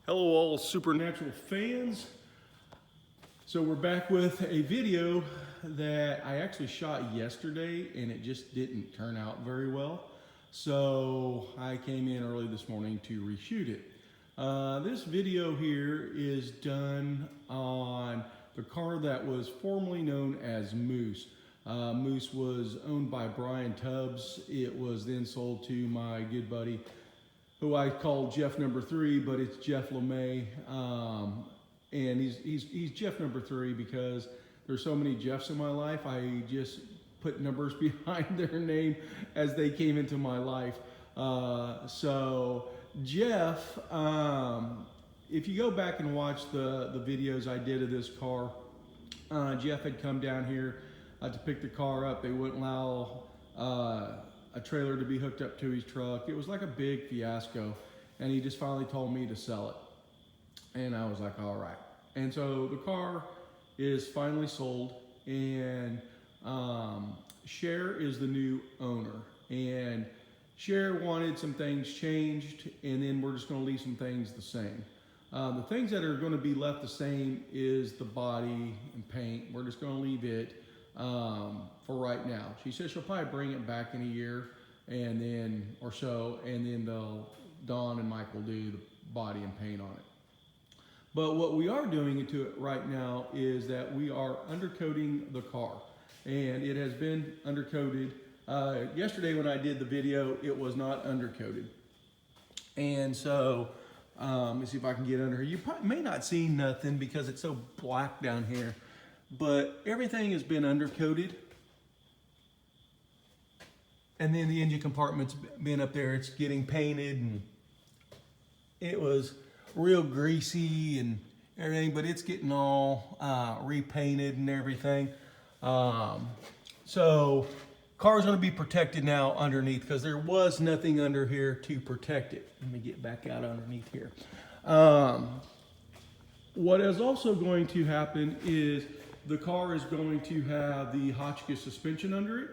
Hello all supernatural fans. So we're back with a video that I actually shot yesterday and it just didn't turn out very well. So I came in early this morning to reshoot it. This video here is done on the car that was formerly known as Moose. Moose was owned by Brian Tubbs. It was then sold to my good buddy, who I call Jeff number 3, but it's Jeff LeMay. And he's Jeff number 3 because there's so many Jeffs in my life. I just put numbers behind their name as they came into my life. So Jeff, if you go back and watch the videos I did of this car, Jeff had come down here to pick the car up. They wouldn't allow a trailer to be hooked up to his truck. It was like a big fiasco, and he just finally told me to sell it. And I was like, all right. And so the car is finally sold, and Cher is the new owner. And Cher wanted some things changed, and then we're just gonna leave some things the same. The things that are gonna be left the same is the body and paint. We're just gonna leave it for right now. She says she'll probably bring it back in a year and then or so, and then Dawn and Mike will do the body and paint on it. But what we are doing to it right now is that we are undercoating the car, and it has been undercoated. Yesterday when I did the video, it was not undercoated. And so let me see if I can get under here. You probably may not see nothing because it's so black down here, but everything has been undercoated. And then the engine compartment's been up there. It's getting painted, and it was real greasy and everything, but it's getting all repainted and everything. So car's gonna be protected now underneath because there was nothing under here to protect it. Let me get back out underneath here. What is also going to happen is the car is going to have the Hotchkiss suspension under it,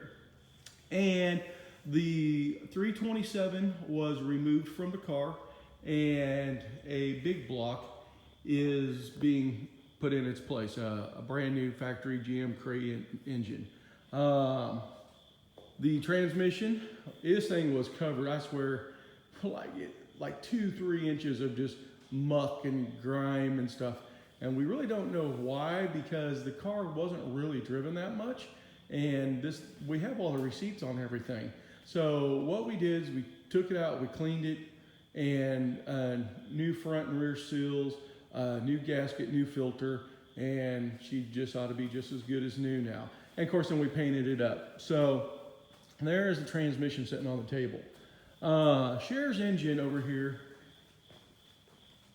and the 327 was removed from the car, and a big block is being put in its place, a brand new factory GM crate engine. The transmission, this thing was covered, I swear, like 2-3 inches of just muck and grime and stuff. And we really don't know why, because the car wasn't really driven that much. And we have all the receipts on everything. So what we did is we took it out, we cleaned it, and new front and rear seals, new gasket, new filter, and she just ought to be just as good as new now. And of course, then we painted it up. So there's the transmission sitting on the table. Cher's engine over here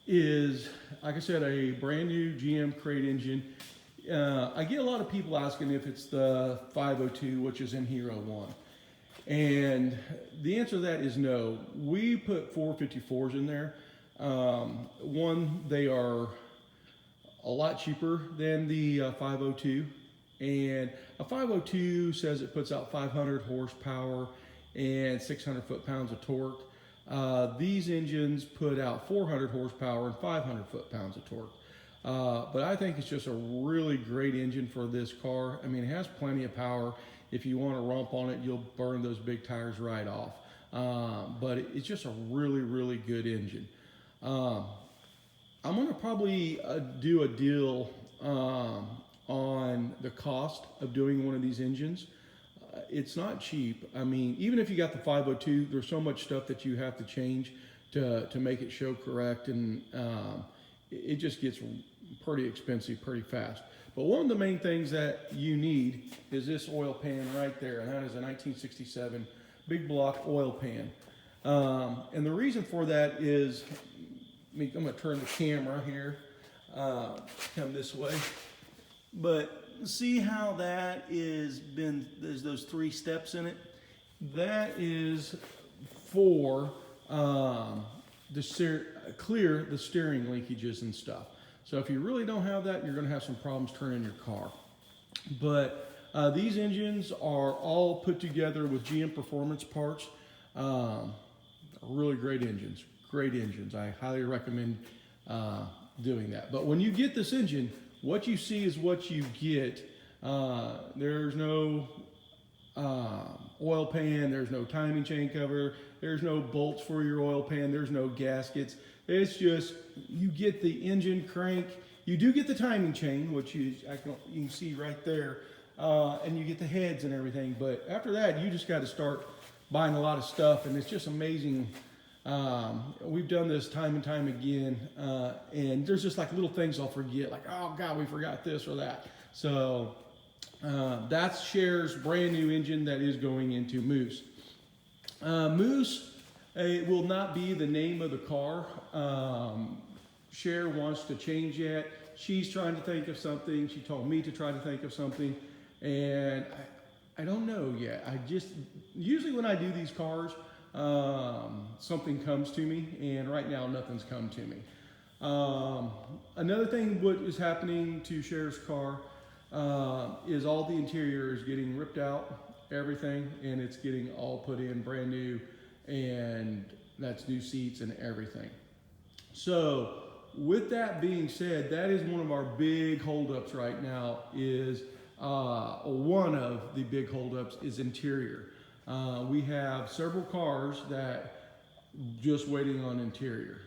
is, like I said, a brand new GM crate engine. I get a lot of people asking if it's the 502, which is in Hero 1. And the answer to that is no. We put 454s in there. One, they are a lot cheaper than the 502. And a 502 says it puts out 500 horsepower and 600 foot-pounds of torque. These engines put out 400 horsepower and 500 foot-pounds of torque. But I think it's just a really great engine for this car. I mean, it has plenty of power. If you want to romp on it, you'll burn those big tires right off. But it's just a really, really good engine. I'm going to probably do a deal on the cost of doing one of these engines. It's not cheap. I mean, even if you got the 502, there's so much stuff that you have to change to make it show correct, and it just gets pretty expensive pretty fast. But one of the main things that you need is this oil pan right there, and that is a 1967 big block oil pan. And the reason for that is, I'm going to turn the camera here, come this way, but see how that there's those 3 steps in it? That is for clear the steering linkages and stuff. So if you really don't have that, you're going to have some problems turning your car. But these engines are all put together with GM Performance parts. Really great engines. I highly recommend doing that. But when you get this engine, what you see is what you get. There's no oil pan, there's no timing chain cover, there's no bolts for your oil pan, there's no gaskets. It's just, you get the engine crank. You do get the timing chain, which you can see right there, and you get the heads and everything. But after that, you just got to start buying a lot of stuff, and it's just amazing. We've done this time and time again, and there's just like little things I'll forget, like, oh God, we forgot this or that. So that's Cher's brand new engine that is going into Moose. Moose, it will not be the name of the car. Cher wants to change that. She's trying to think of something. She told me to try to think of something, and I don't know yet. Usually when I do these cars, something comes to me, and right now nothing's come to me. Another thing what is happening to Cher's car is all the interior is getting ripped out, everything, and it's getting all put in brand new, and that's new seats and everything. So with that being said, that is one of our big holdups right now. Is one of the big holdups is interior. We have several cars that just waiting on interior.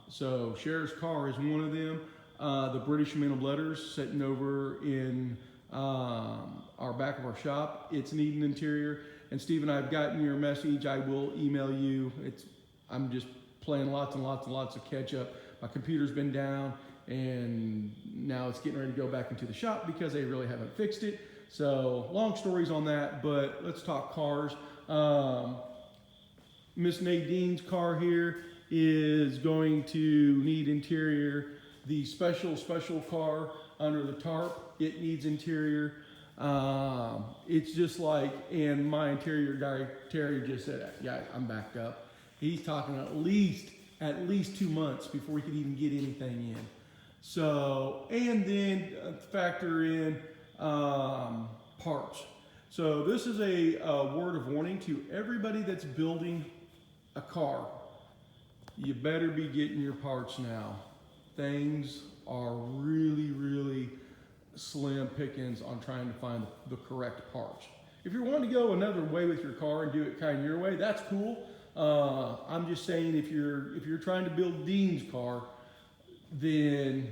So Cher's car is one of them. The British Men of Letters sitting over in our back of our shop. It's needing interior. And Stephen, I've gotten your message. I will email you. I'm just playing lots and lots and lots of catch up. My computer's been down, and now it's getting ready to go back into the shop because they really haven't fixed it. So long stories on that, but let's talk cars. Miss Nadine's car here is going to need interior. The special car under the tarp, it needs interior. It's just like, and my interior guy, Terry, just said, yeah, I'm backed up. He's talking at least 2 months before we could even get anything in. So, and then factor in parts. So this is a word of warning to everybody that's building a car. You better be getting your parts now. Things are really, really slim pickings on trying to find the correct parts. If you're wanting to go another way with your car and do it kind of your way, that's cool. I'm just saying, if you're trying to build Dean's car, then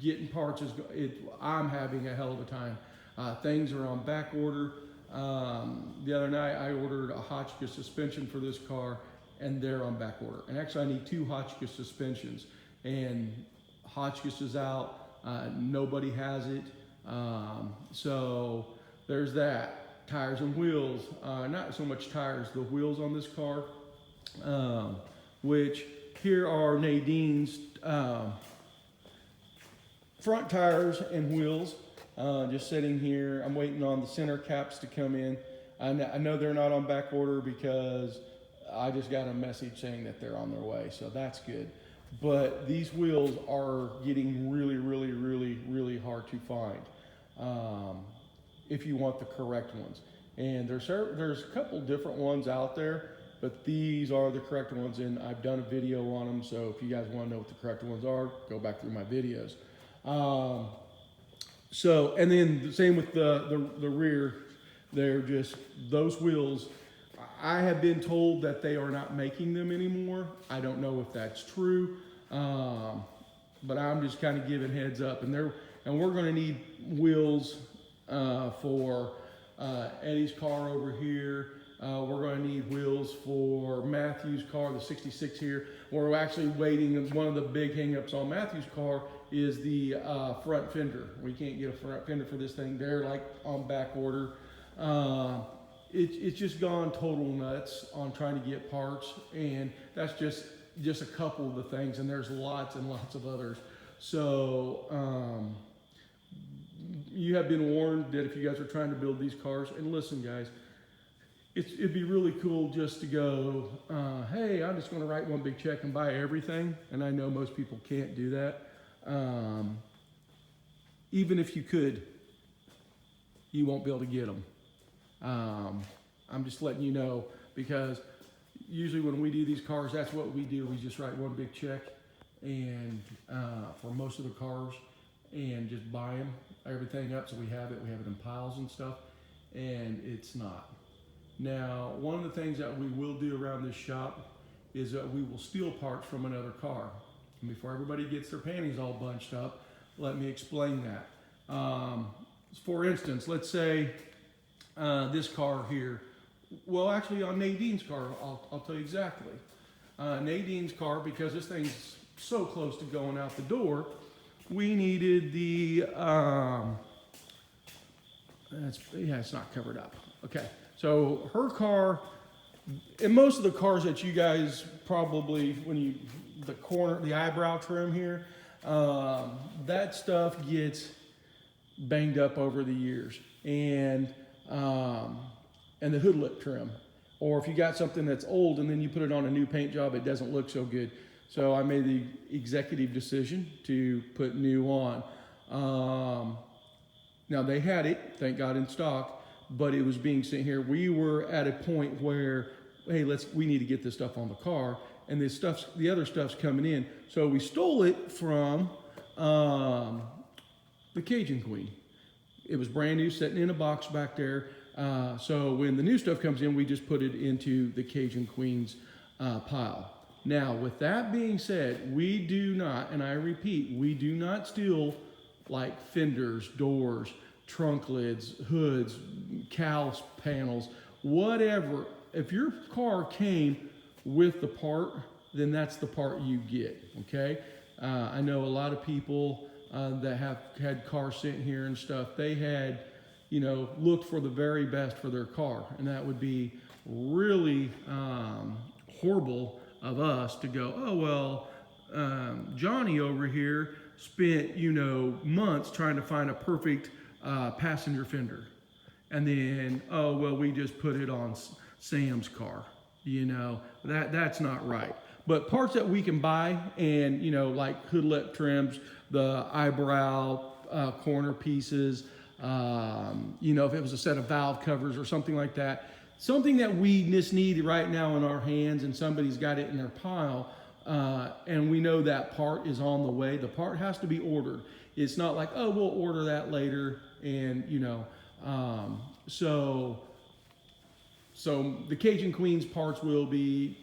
getting parts I'm having a hell of a time. Things are on back order. The other night I ordered a Hotchkiss suspension for this car, and they're on back order. And actually I need 2 Hotchkiss suspensions, and Hotchkiss is out. Nobody has it. So there's that. Tires and wheels, not so much tires, the wheels on this car, which here are Nadine's front tires and wheels, just sitting here. I'm waiting on the center caps to come in. I know they're not on back order because I just got a message saying that they're on their way, so that's good. But these wheels are getting really, really, really, really hard to find if you want the correct ones. And there's a couple different ones out there, but these are the correct ones, and I've done a video on them, so if you guys want to know what the correct ones are, go back through my videos. So, and then the same with the rear. They're just, those wheels, I have been told that they are not making them anymore. I don't know if that's true, but I'm just kind of giving heads up. And we're going to need wheels for Eddie's car over here. We're going to need wheels for Matthew's car, the 66 here. We're actually waiting. One of the big hangups on Matthew's car is the front fender. We can't get a front fender for this thing. They're like on back order. It's just gone total nuts on trying to get parts, and that's just a couple of the things, and there's lots and lots of others. So you have been warned that if you guys are trying to build these cars, and listen guys, it'd be really cool just to go, hey, I'm just going to write one big check and buy everything, and I know most people can't do that. Even if you could, you won't be able to get them. I'm just letting you know, because usually when we do these cars, that's what we do. We just write one big check, and for most of the cars, and just buy them, everything up so we have it in piles and stuff, and it's not. Now, one of the things that we will do around this shop is that we will steal parts from another car. And before everybody gets their panties all bunched up, let me explain that. For instance, let's say this car here, well, actually on Nadine's car, I'll tell you exactly. Nadine's car, because this thing's so close to going out the door, we needed the, it's not covered up. Okay, so her car, and most of the cars that you guys probably, the eyebrow trim here, that stuff gets banged up over the years. And the hood lip trim. Or if you got something that's old and then you put it on a new paint job, it doesn't look so good. So I made the executive decision to put new on. Now they had it, thank God, in stock, but it was being sent here. We were at a point where, hey, we need to get this stuff on the car, and the other stuff's coming in. So we stole it from the Cajun Queen. It was brand new, sitting in a box back there. So when the new stuff comes in, we just put it into the Cajun Queen's pile. Now, with that being said, we do not, and I repeat, we do not steal like fenders, doors, trunk lids, hoods, cowl panels, whatever. If your car came with the part, then that's the part you get, okay? I know a lot of people that have had cars sent here and stuff, they had, looked for the very best for their car. And that would be really horrible of us to go, oh, well, Johnny over here spent, months trying to find a perfect passenger fender. And then, oh, well, we just put it on Sam's car. That's not right. But parts that we can buy and, like hood lip trims, the eyebrow corner pieces, if it was a set of valve covers or something like that, something that we just need right now in our hands and somebody's got it in their pile, and we know that part is on the way. The part has to be ordered. It's not like, oh, we'll order that later, and so the Cajun Queen's parts will be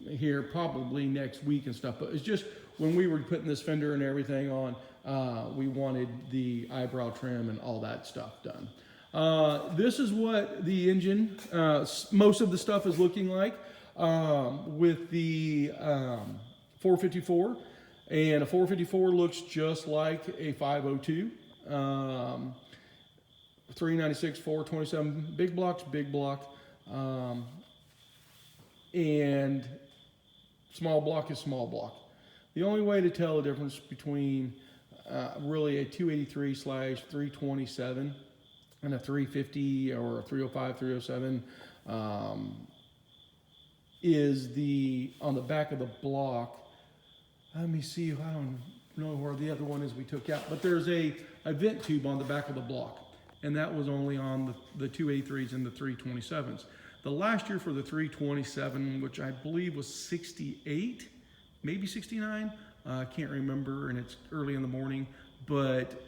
here probably next week and stuff, but it's just when we were putting this fender and everything on, we wanted the eyebrow trim and all that stuff done. This is what the engine, most of the stuff is looking like with the 454. And a 454 looks just like a 502. 396, 427, big block. And small block is small block. The only way to tell the difference between really a 283/327 and a 350 or a 305, 307 is on the back of the block. Let me see, I don't know where the other one is we took out, but there's a vent tube on the back of the block, and that was only on the 283s and the 327s. The last year for the 327, which I believe was 68, maybe 69, I can't remember, and it's early in the morning, but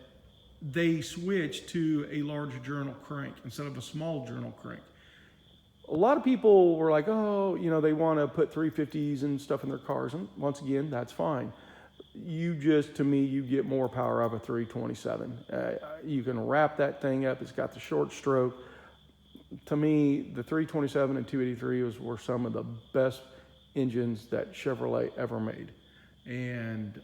they switched to a large journal crank instead of a small journal crank. A lot of people were like, oh, they want to put 350s and stuff in their cars, and once again, that's fine. You get more power out of a 327. You can wrap that thing up. It's got the short stroke. To me, the 327 and 283 were some of the best engines that Chevrolet ever made. And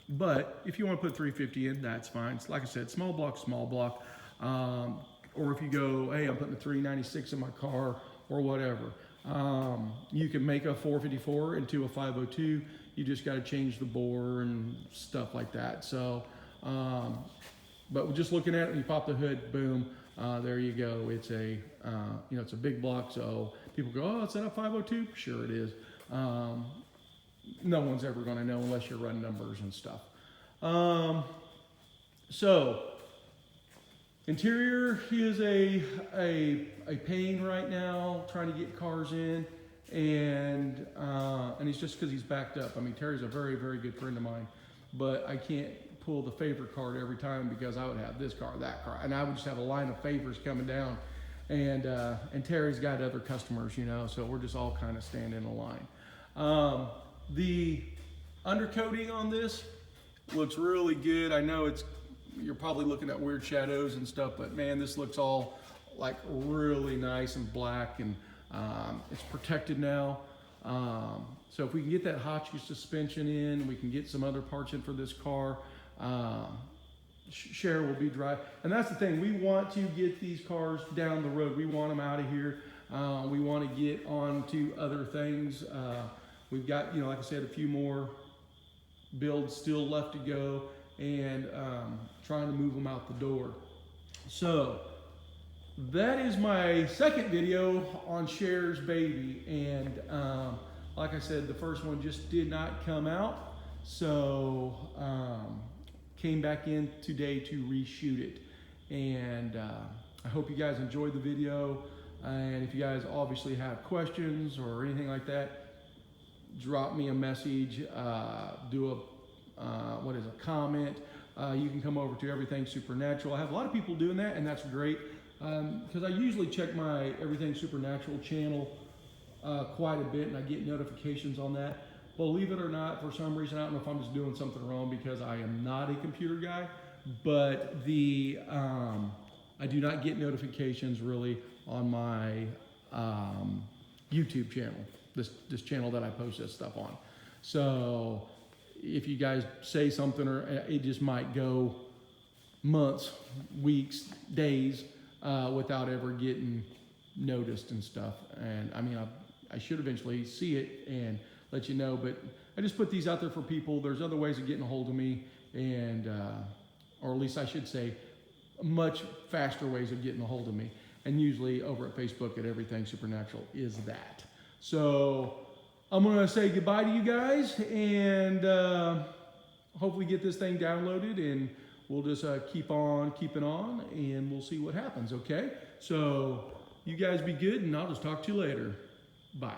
but if you want to put 350 in, that's fine. It's, like I said, small block. Or if you go, hey, I'm putting a 396 in my car or whatever, you can make a 454 into a 502. You just got to change the bore and stuff like that. So, but just looking at it, you pop the hood, boom, there you go. It's a, it's a big block. So people go, oh, is that a 502? Sure it is. No one's ever going to know unless you run numbers and stuff. So interior is a pain right now, trying to get cars in. and it's just because he's backed up. I mean, Terry's a very, very good friend of mine, but I can't pull the favor card every time because I would have this car, that car, and I would just have a line of favors coming down. And Terry's got other customers, you know, so we're just all kind of standing in a line. The undercoating on this looks really good. I know you're probably looking at weird shadows and stuff, but man, this looks all like really nice and black, and it's protected now. So if we can get that Hotchkiss suspension in, we can get some other parts in for this car, Cher will be dry. And that's the thing, we want to get these cars down the road. We want them out of here. We want to get on to other things. We've got, you know, like I said, a few more builds still left to go, and trying to move them out the door. So that is my second video on Cher's baby. And like I said, the first one just did not come out. So came back in today to reshoot it. And I hope you guys enjoyed the video. And if you guys obviously have questions or anything like that, drop me a message, do a comment. You can come over to Everything Supernatural. I have a lot of people doing that, and that's great, because I usually check my Everything Supernatural channel quite a bit, and I get notifications on that. Believe it or not, for some reason, I don't know if I'm just doing something wrong because I am not a computer guy, but I do not get notifications really on my YouTube channel, this channel that I post this stuff on. So if you guys say something, or it just might go months, weeks, days without ever getting noticed and stuff. And I mean, I should eventually see it and let you know, but I just put these out there for people. There's other ways of getting a hold of me, and or at least I should say much faster ways of getting a hold of me. And usually over at Facebook at Everything Supernatural is that. So I'm gonna say goodbye to you guys, and hopefully get this thing downloaded, and we'll just keep on keeping on, and we'll see what happens, okay? So you guys be good, and I'll just talk to you later. Bye.